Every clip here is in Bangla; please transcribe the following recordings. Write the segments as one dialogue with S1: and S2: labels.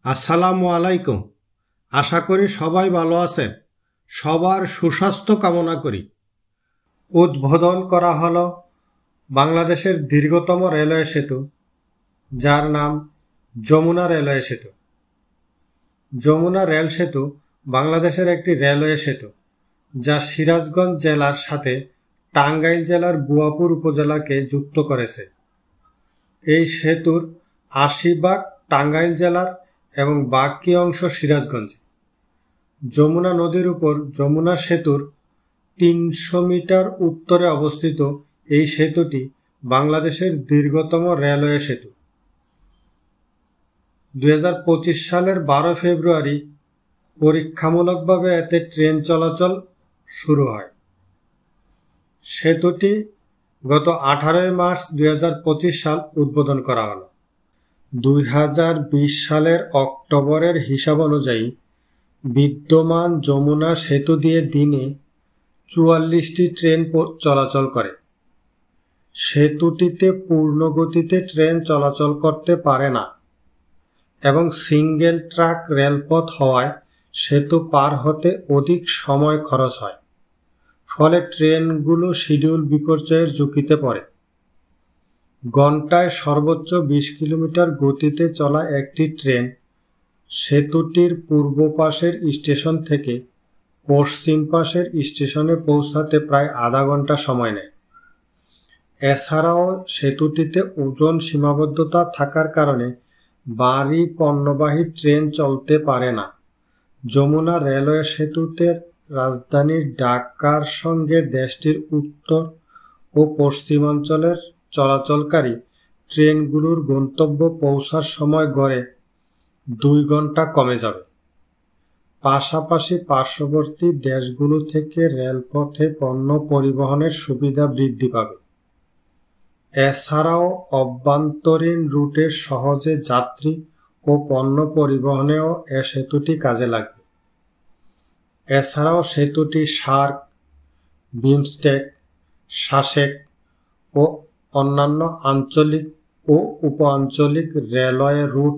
S1: আসসালামু আলাইকুম। আশা করি সবাই ভালো আছেন। সবার সুস্বাস্থ্য কামনা করি। উদ্বোধন করা হলো বাংলাদেশের দীর্ঘতম রেলওয়ে সেতু, যার নাম যমুনা রেলওয়ে সেতু। যমুনা রেল সেতু বাংলাদেশের একটি রেলওয়ে সেতু, যা সিরাজগঞ্জ জেলার সাথে টাঙ্গাইল জেলার বুয়াপুর উপজেলাকে যুক্ত করেছে। এই সেতুর ৮০ ভাগ টাঙ্গাইল জেলার এবং বাকি অংশ সিরাজগঞ্জে। যমুনা নদীর উপর যমুনা সেতুর ৩০০ মিটার উত্তরে অবস্থিত এই সেতুটি বাংলাদেশের দীর্ঘতম রেলওয়ে সেতু। ২০২৫ সালের ১২ ফেব্রুয়ারি পরীক্ষামূলকভাবে এতে ট্রেন চলাচল শুরু হয়। সেতুটি গত ১৮ মার্চ ২০২৫ সাল উদ্বোধন করা হলো। ২০২০ সালের অক্টোবরের হিসাব অনুযায়ী বিদ্যমান যমুনা সেতু দিয়ে দিনে ৪৪টি ট্রেন চলাচল করে। সেতুটিতে পূর্ণ গতিতে ট্রেন চলাচল করতে পারে না এবং সিঙ্গেল ট্র্যাক রেলপথ হওয়ায় সেতু পার হতে অধিক সময় খরচ হয়। ফলে ট্রেনগুলো শিডিউল বিপর্যয়ের ঝুঁকিতে পড়ে। ঘণ্টায় সর্বোচ্চ ২০ কিলোমিটার গতিতে চলা একটি ট্রেন সেতুটির পূর্ব পাশের স্টেশন থেকে পশ্চিম পাশের স্টেশনে পৌঁছাতে প্রায় আধা ঘন্টা সময় নেয়। এছাড়াও সেতুটিতে ওজন সীমাবদ্ধতা থাকার কারণে ভারী পণ্যবাহী ট্রেন চলতে পারে না। যমুনা রেলওয়ে সেতুতে রাজধানী ঢাকার সঙ্গে দেশটির উত্তর ও পশ্চিমাঞ্চলের চলাচলকারী ট্রেনগুলোর গন্তব্য পৌঁছার সময় গড়ে ২ ঘন্টা কমে যাবে। পাশাপাশি পার্শ্ববর্তী দেশগুলো থেকে রেলপথে পণ্য পরিবহনের সুবিধা বৃদ্ধি পাবে। এছাড়াও অভ্যন্তরীণ রুটে সহজে যাত্রী ও পণ্য পরিবহনেও এ সেতুটি কাজে লাগবে। এছাড়াও সেতুটি সার্ক, বিমস্টেক, সাসেক ও অন্যান্য আঞ্চলিক ও উপ-আঞ্চলিক রেলওয়ে রুট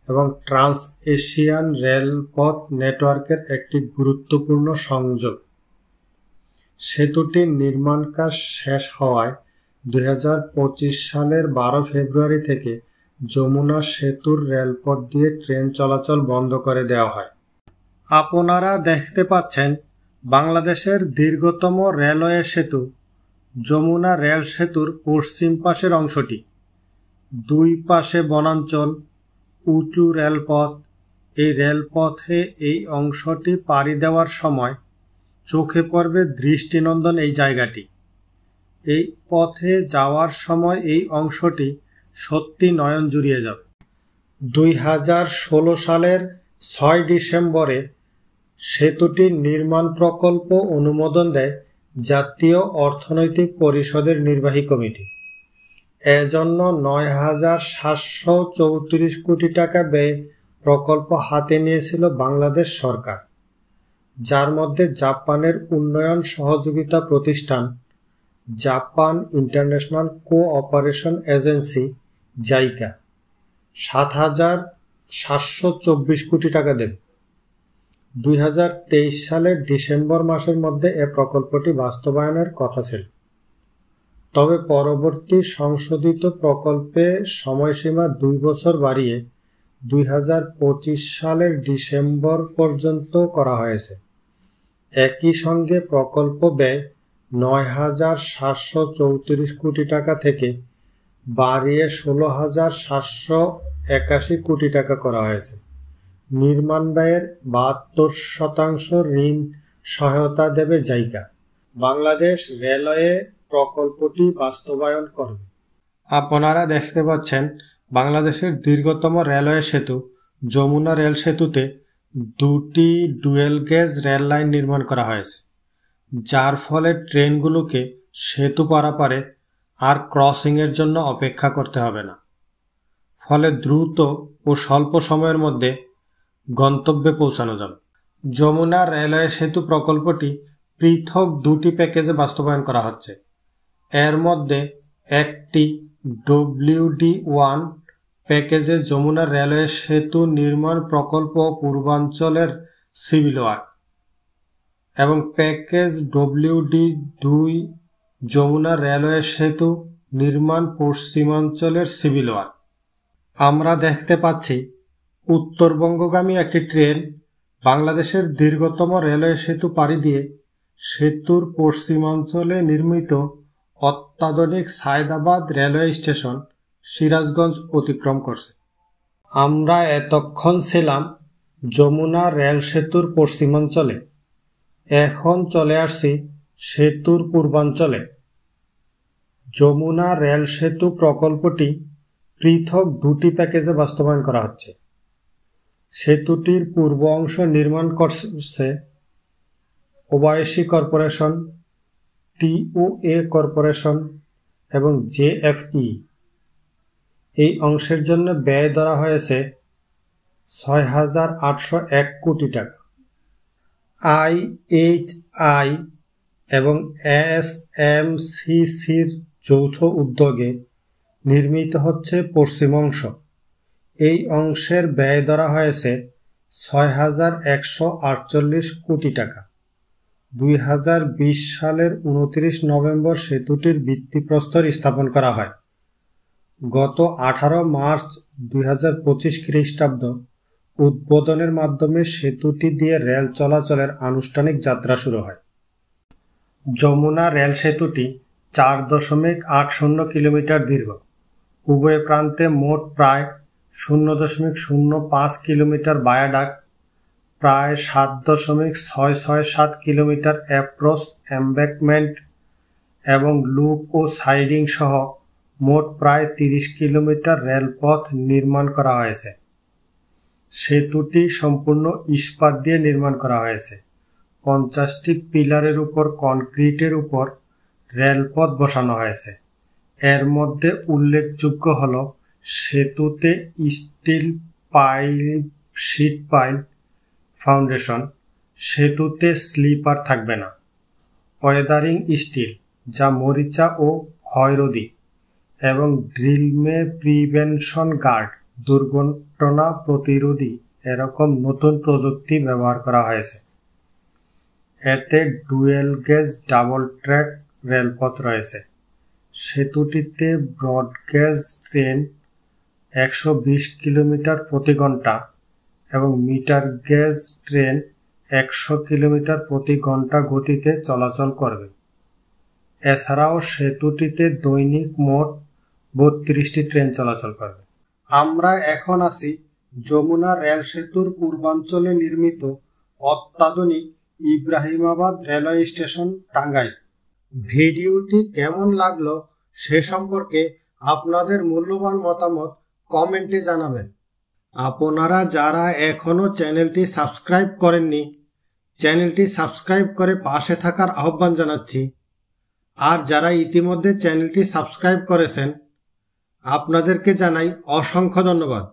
S1: এবং ট্রান্স এশিয়ান রেলপথ নেটওয়ার্কের একটি গুরুত্বপূর্ণ সংযোগ। সেতুটির নির্মাণ কাজ শেষ হওয়ায় ২০২৫ সালের ১২ ফেব্রুয়ারি থেকে যমুনা সেতুর রেলপথ দিয়ে ট্রেন চলাচল বন্ধ করে দেওয়া হয়। আপনারা দেখতে পাচ্ছেন বাংলাদেশের দীর্ঘতম রেলওয়ে সেতু যমুনা রেল সেতুর পশ্চিম পাশের অংশটি। দুই পাশে বনাঞ্চল, উঁচু রেলপথ। এই রেলপথে এই অংশটি পাড়ি দেওয়ার সময় চোখে পড়বে দৃষ্টিনন্দন এই জায়গাটি। এই পথে যাওয়ার সময় এই অংশটি সত্যি নয়ন জুড়িয়ে যাবে। ২০১৬ সালের ৬ ডিসেম্বরে সেতুটির নির্মাণ প্রকল্প অনুমোদন দেয় জাতীয় অর্থনৈতিক পরিষদের নির্বাহী কমিটি। এজন্য ৯,৭৩৪ কোটি টাকা ব্যয়ে প্রকল্প হাতে নিয়েছিল বাংলাদেশ সরকার, যার মধ্যে জাপানের উন্নয়ন সহযোগিতা প্রতিষ্ঠান Japan international cooperation agency JICA ৭,৭২৪ কোটি টাকা দেবে। ২০২৩ সালের ডিসেম্বর মাসের মধ্যে এ প্রকল্পটি বাস্তবায়নের কথা ছিল। তবে পরবর্তী সংশোধিত প্রকল্পে সময়সীমা ২ বছর বাড়িয়ে ২০২৫ সালের ডিসেম্বর পর্যন্ত করা হয়েছে। একই সঙ্গে প্রকল্প ব্যয় ৯,৭৩৪ কোটি টাকা থেকে বাড়িয়ে ১৬,৭৮১ কোটি টাকা করা হয়েছে। নির্মাণ ব্যয়ের ৭২% ঋণ সহায়তা দেবে জাইকা। বাংলাদেশ রেলওয়ে প্রকল্পটি বাস্তবায়ন করবে। আপনারা দেখতে পাচ্ছেন বাংলাদেশের দীর্ঘতম রেলওয়ে সেতু যমুনা রেল সেতুতে ২টি ডুয়েল গেজ রেল লাইন নির্মাণ করা হয়েছে, যার ফলে ট্রেনগুলোকে সেতু পারাপারে আর ক্রসিংয়ের জন্য অপেক্ষা করতে হবে না। ফলে দ্রুত ও স্বল্প সময়ের মধ্যে গন্তব্যে পৌঁছানো যাবে। যমুনা রেলওয়ে সেতু প্রকল্পটি পৃথক ২টি প্যাকেজে বাস্তবায়ন করা হচ্ছে। এর মধ্যে একটি WD1 প্যাকেজে যমুনা রেলওয়ে সেতু নির্মাণ প্রকল্প পূর্বাঞ্চলের সিভিল ওয়ার্ক এবং প্যাকেজ WD2 যমুনা রেলওয়ে সেতু নির্মাণ পশ্চিমাঞ্চলের সিভিল ওয়ার্ক। আমরা দেখতে পাচ্ছি উত্তরবঙ্গগামী একটি ট্রেন বাংলাদেশের দীর্ঘতম রেলওয়ে সেতু পাড়ি দিয়ে সেতুর পশ্চিমাঞ্চলে নির্মিত অত্যাধুনিক সায়দাবাদ রেলওয়ে স্টেশন সিরাজগঞ্জ অতিক্রম করছে। আমরা এতক্ষণ ছিলাম যমুনা রেল সেতুর পশ্চিমাঞ্চলে, এখন চলে আসছি সেতুর পূর্বাঞ্চলে। যমুনা রেল সেতু প্রকল্পটি পৃথক দুটি প্যাকেজে বাস্তবায়ন করা হচ্ছে। সেতুটির পূর্ব অংশ নির্মাণ করছে ওবায়সি কর্পোরেশন, TOA কর্পোরেশন এবং JFE। এই অংশের জন্য ব্যয় ধরা হয়েছে 6,801 কোটি টাকা। IHI এবং SMCCর যৌথ উদ্যোগে নির্মিত হচ্ছে পশ্চিম অংশ। এই অংশের ব্যয় ধরা হয়েছে 6,148 কোটি টাকা। 2020 সালের 29 নভেম্বর সেতুটির ভিত্তিপ্রস্তর স্থাপন করা হয়। গত 18 মার্চ 2025 খ্রিস্টাব্দ উদ্বোধনের মাধ্যমে সেতুটি দিয়ে রেল চলাচলের আনুষ্ঠানিক যাত্রা শুরু হয়। যমুনা রেল সেতুটি 4.80 কিলোমিটার দীর্ঘ। উভয় প্রান্তে মোট প্রায় 0.005 কিলোমিটার ভায়াডাক্ট, প্রায় 7.667 কিলোমিটার অ্যাপ্রোচ এমব্যাঙ্কমেন্ট এবং লুপ ও সাইডিং সহ মোট প্রায় 30 কিলোমিটার রেলপথ নির্মাণ করা হয়েছে। সেতুটি সম্পূর্ণ ইস্পাত দিয়ে নির্মাণ করা হয়েছে। 50টি পিলারের উপর কনক্রিটের উপর রেলপথ বসানো হয়েছে। এর মধ্যে উল্লেখযোগ্য হল সেতুতে steel pipe sheet pile foundation, সেতুতে স্লিপার থাকবে না, ওয়েদারিং স্টিল যা মরিচা ও ক্ষয়রোধী এবং ড্রিলমে প্রিভেনশন গার্ড দুর্ঘটনা প্রতিরোধী এরকম নতুন প্রযুক্তি ব্যবহার করা হয়েছে। এতে ডুয়েল গেজ ডাবল ট্র্যাক রেলপথ রয়েছে। সেতুটিতে ব্রডগেজ ট্রেন 120 কিলোমিটার প্রতি ঘন্টা এবং মিটার গেজ ট্রেন 100 কিলোমিটার প্রতি ঘন্টা গতিতে চলাচল করবে। এছাড়াও সেতুটিতে দৈনিক মোট 32টি ট্রেন চলাচল করবে। আমরা এখন আছি যমুনা রেল সেতুর পূর্বাঞ্চলে নির্মিত অত্যাধুনিক ইব্রাহিমাবাদ রেলওয়ে স্টেশন, টাঙ্গাইল। ভিডিওটি কেমন লাগলো সে সম্পর্কে আপনাদের মূল্যবান মতামত কমেন্টে জানাবেন। আপনারা যারা এখনো চ্যানেলটি সাবস্ক্রাইব করেননি, চ্যানেলটি সাবস্ক্রাইব করে পাশে থাকার আহ্বান জানাচ্ছি। আর যারা ইতিমধ্যে চ্যানেলটি সাবস্ক্রাইব করেছেন আপনাদেরকে জানাই অসংখ্য ধন্যবাদ।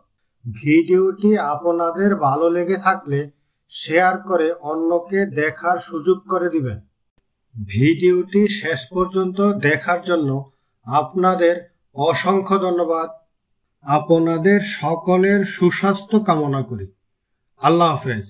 S1: ভিডিওটি আপনাদের ভালো লেগে থাকলে শেয়ার করে অন্যকে দেখার সুযোগ করে দিবেন। ভিডিওটি শেষ পর্যন্ত দেখার জন্য আপনাদের অসংখ্য ধন্যবাদ। আপনাদের সকলের সুস্বাস্থ্য কামনা করি। আল্লাহ হাফেজ।